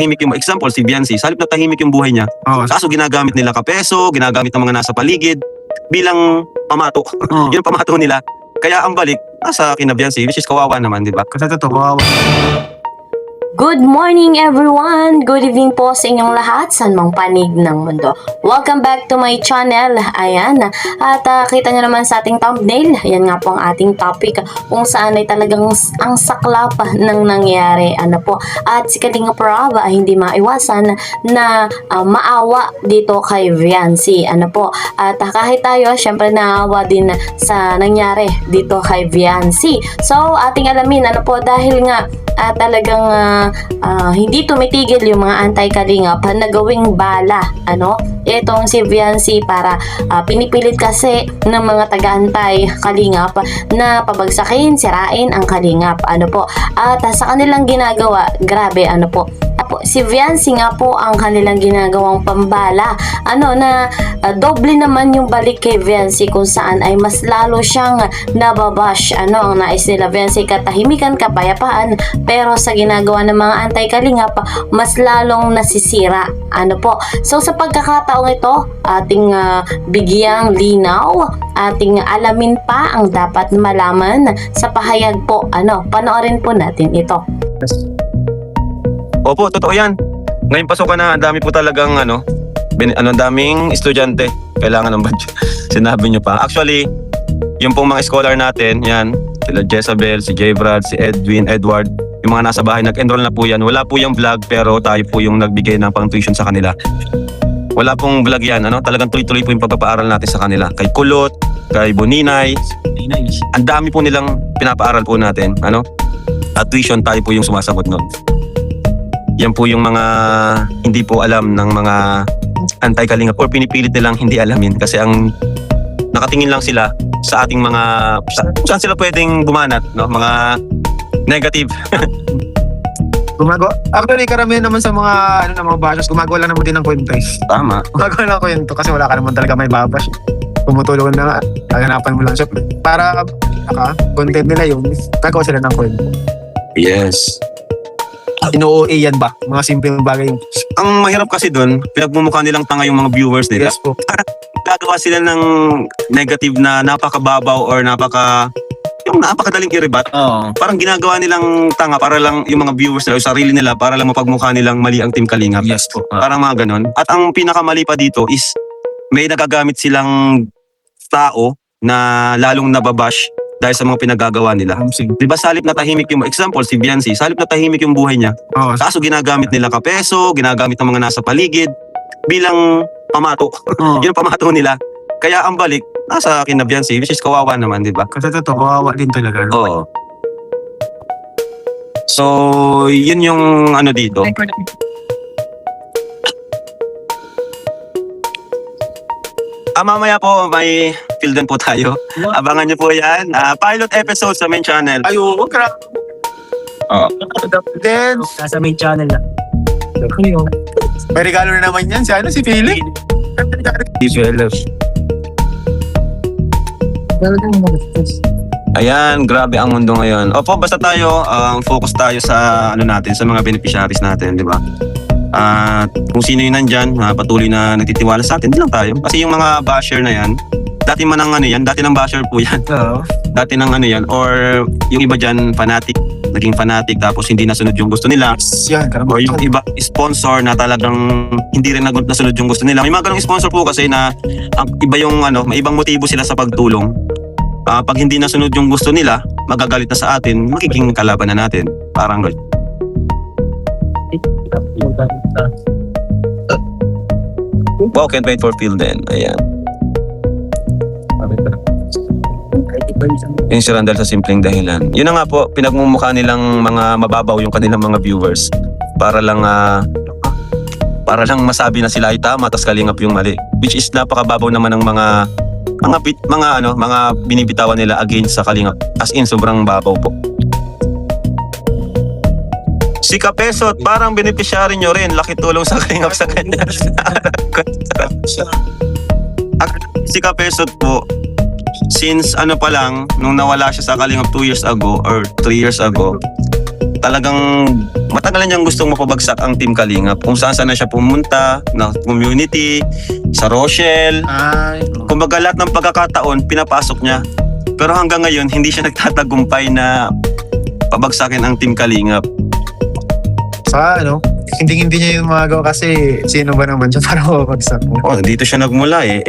tahimik yung example, si Biancy, sa halip na tahimik yung buhay niya, kaso ginagamit nila kapeso, ginagamit ng mga nasa paligid bilang pamato. Yun ang pamato nila. Kaya ang balik, nasa kina Biancy, which is kawawa naman, di ba? Kasi totoo, kawawa. Good morning everyone! Good evening po sa inyong lahat sa mang panig ng mundo. Welcome back to my channel. Ayan, at kita nyo naman sa ating thumbnail, yan nga po ang ating topic kung saan ay talagang ang saklap ng nangyari. Ano po, at si Kalinga Prab ay hindi maiwasan na maawa dito kay Viancy. Ano po, at kahit tayo, syempre naawa din sa nangyari dito kay Viancy. So, ating alamin, ano po, dahil nga talagang hindi tumitigil yung mga anti-kalingap na gawing bala, ano, itong si Viancy para pinipilit kasi ng mga taga-antay kalingap na pabagsakin, sirain ang kalingap, ano po, at sa kanilang ginagawa, grabe, ano po, si Viancy nga po ang kanilang ginagawang pambala, ano, na doble naman yung balik kay Viancy kung saan ay mas lalo siyang nababash. Ano ang nais nila, Viancy, katahimikan, kapayapaan, pero sa ginagawa ng mga anti-kalingap mas lalong nasisira, ano po. So sa pagkakataong ito, ating bigyang linaw, ating alamin pa ang dapat malaman sa pahayag po, ano, panoorin po natin ito. Opo, totoo yan. Ngayon pasukan na, ang dami po talagang daming estudyante. Kailangan ng budget. Sinabi nyo pa. Actually, yung pong mga scholar natin, yan, sila Jezabel, si J. Brad, si Edwin, Edward, yung mga nasa bahay, nag-enroll na po yan. Wala po yung vlog, pero tayo po yung nagbigay ng pang-tuition sa kanila. Wala pong vlog yan, ano? Talagang tuloy-tuloy po yung pagpapaaral natin sa kanila. Kay Kulot, kay Boninay, ang dami po nilang pinapaaral po natin, ano? At tuition, tayo po yung sumasagot nun. Yan po yung mga hindi po alam ng mga anti-kalingap or pinipilit nilang hindi alamin kasi ang nakatingin lang sila sa ating mga saan sila pwedeng bumanat, no? Mga negative. Gumagawa. Actually, karamihan naman sa mga mga bashers, gumagawa lang naman din ng kwento. Tama. Gumagawa lang ng kwento kasi wala ka naman talaga may babash. Tumutulong na nga, hanapan mo lang siya. Para content nila yung gagawa sila ng kwento. Yes. In-OA yan ba? Mga simpleng bagay. Ang mahirap kasi doon, pinagmumukha nilang tanga yung mga viewers nila. Yes po. Gagawa sila ng negative na napakababaw or napakadaling i-rebat. Parang ginagawa nilang tanga para lang yung mga viewers nila o sarili nila para lang mapagmukha nilang mali ang Team Kalingap. Yes po. Parang mga ganon. At ang pinakamali pa dito is may nagagamit silang tao na lalong nababash dahil sa mga pinagagawa nila. Diba sa halip na tahimik yung example, si Biancy, sa halip na tahimik yung buhay niya, kaso ginagamit nila kapeso, ginagamit ng mga nasa paligid bilang pamato. Yun ang pamato nila. Kaya ang balik, nasa kina Biancy, which is kawawa naman, di ba? Kasi totoo, kawawa din talaga. Oo. So, yun yung dito. Mamaya po may field po tayo. Abangan nyo po yan. Pilot episode sa main channel. Ayun, grabe. Then, Nasa main channel na. may regalo na naman yan. Si Philip. Ayan, grabe ang mundo ngayon. Opo, basta tayo, focus tayo sa natin, sa mga beneficiaries natin, di ba? At kung sino yung nandyan, patuloy na nagtitiwala sa atin, di lang tayo. Kasi yung mga basher na yan, dati man ang dati ng basher po yan. Dati ng yan, or yung iba dyan, naging fanatic, tapos hindi nasunod yung gusto nila. Yan, Or yung iba, sponsor na talagang hindi rin nasunod yung gusto nila. May mga ganong sponsor po kasi na iba yung may ibang motibo sila sa pagtulong. Pag hindi nasunod yung gusto nila, magagalit na sa atin, magiging kalaban na natin. Parang gano'n. Wow, can't wait for field then. Ayan. Yung si Randall sa simpleng dahilan. Yun na nga po, pinagmumukha nilang mga mababaw yung kanilang mga viewers para lang masabi na sila ay tama tas Kalingap yung mali. Which is napakababaw naman ng mga binibitawan nila against sa Kalingap. As in, sobrang babaw po. Si Kapesot, parang beneficiary nyo rin. Laki tulong sa Kalingap sa kanya. Si Kapesot po, since pa lang, nung nawala siya sa Kalingap 2 years ago or 3 years ago, talagang matagal na niyang gustong mapabagsak ang Team Kalingap. Kung saan na siya pumunta, na community, sa Rochelle. Ay, Kumbaga lahat ng pagkakataon, pinapasok niya. Pero hanggang ngayon, hindi siya nagtatagumpay na pabagsakin ang Team Kalingap. sa hindi niya yung magawa kasi sino ba naman siya para mapagsak mo? Oh, dito siya nagmula eh.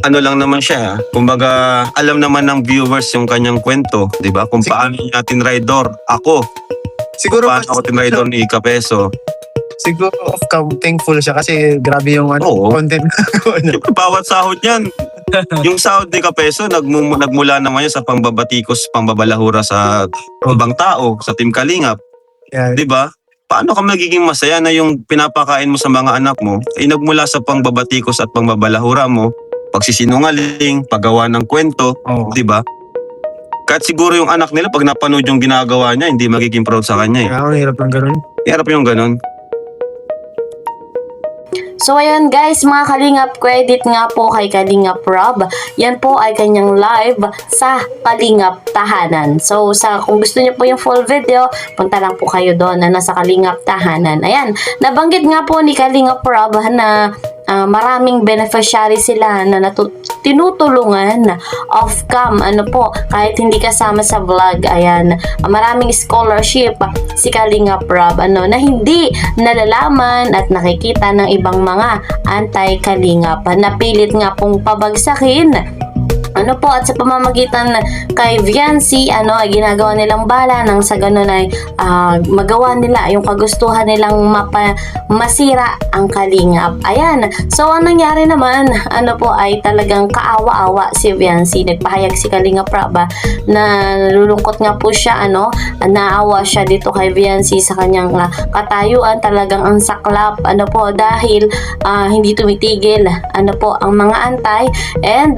Ano lang naman siya. Kumbaga, alam naman ng viewers yung kanyang kwento. Di ba? Kung paano niya tinraidor. Ako. Siguro Paano ako tinraidor ni Ika Peso. siguro thankful siya kasi grabe yung Oo. content na gagawa niya. Siyempre, bawat sahod yan. Yung sahod ni Ika Peso, nagmula naman yun sa pangbabatikos, pangbabalahura sa ibang tao, sa Team Kalingap. Yeah. Di ba? Paano ka magiging masaya na yung pinapakain mo sa mga anak mo ay nagmula sa pangbabatikos at pangbabalahura mo, pagsisinungaling, paggawa ng kwento, Oo. di ba? Kahit siguro yung anak nila, pag napanood yung ginagawa niya, hindi magiging proud sa kanya eh. Kaya ang hirap ng ganun. Hirap yung ganun. So ayun guys, mga Kalingap, credit nga po kay Kalingap Rob. Yan po ay kanyang live sa Kalingap Tahanan. So kung gusto niyo po yung full video, punta lang po kayo doon na nasa Kalingap Tahanan. Ayan, nabanggit nga po ni Kalingap Rob na maraming beneficiary sila na tinutulungan off-cam, kahit hindi kasama sa vlog. Ayan, maraming scholarship si Kalingap Rob, na hindi nalalaman at nakikita ng ibang mga anti-Kalingap. Napilit nga pong pabagsakin at sa pamamagitan kay Viancy, ay ginagawa nilang bala nang sa ganun ay magawa nila yung kagustuhan nilang masira ang Kalingap. Ayan. So, ang nangyari naman, ay talagang kaawa-awa si Viancy. Nagpahayag si Kalingap Rob na nalulungkot nga po siya, naawa siya dito kay Viancy sa kanyang katayuan. Talagang ang saklap, dahil hindi tumitigil, ang mga antay and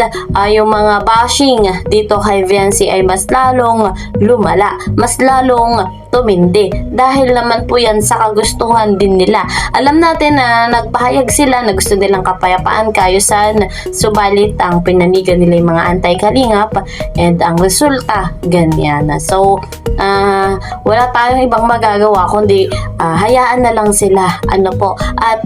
yung mga bashing dito kay Viancy ay mas lalong lumala, mas lalong tumindi dahil naman po yan sa kagustuhan din nila. Alam natin na nagpahayag sila na gusto nilang kapayapaan, kaayusan, subalit ang pinanigan nila yung mga anti-Kalingap and ang resulta ganyan. So wala tayong ibang magagawa kundi hayaan na lang sila, at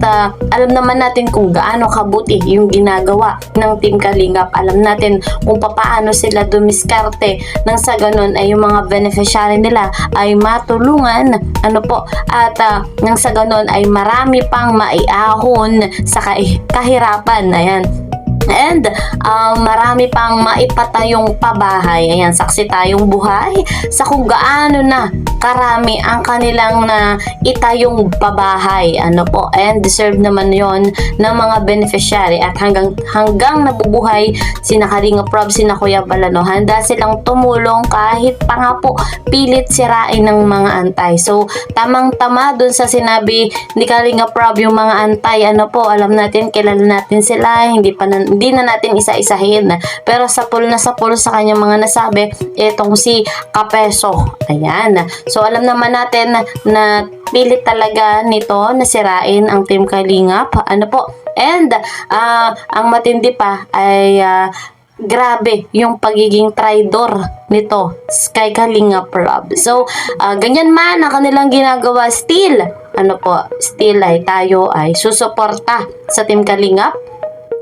alam naman natin kung gaano kabuti yung ginagawa ng Team Kalingap. Alam natin kung paano sila dumiskarte nang sa ganun ay yung mga beneficiary nila ay matulungan, at nang sa ganun ay marami pang maiahon sa kahirapan. Ayan. And marami pang maipatayong pabahay. Ayan, saksi tayong buhay sa kung gaano na karami ang kanilang na itayong pabahay. And deserve naman yon ng mga beneficiary. At hanggang nabubuhay sina Kalingap Rob, sina Kuya Balano, handa silang tumulong kahit pa nga po pilit sirain ng mga antay. So, tamang-tama dun sa sinabi ni Kalingap Rob yung mga antay. Alam natin, kilala natin sila, hindi na natin isa-isahin. Pero sa kanyang mga nasabi, itong si Kapeso. Ayan. So, alam naman natin na pilit talaga nito na sirain ang Team Kalingap. And, ang matindi pa ay grabe yung pagiging traidor nito kay Kalingap Rob. So, ganyan man ang kanilang ginagawa, still ay tayo ay susuporta sa Team Kalingap,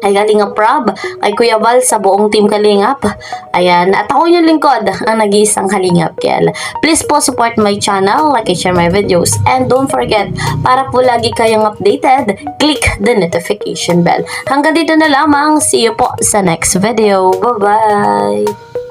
kay Kalingap Rob, kay Kuya Val, sa buong Team Kalingap. Ayan, at ako yung lingkod, ang nag-iisang Kalingap Kel. Please po support my channel, like and share my videos, and don't forget, para po lagi kayong updated, click the notification bell. Hanggang dito na lamang, see you po sa next video. Bye-bye!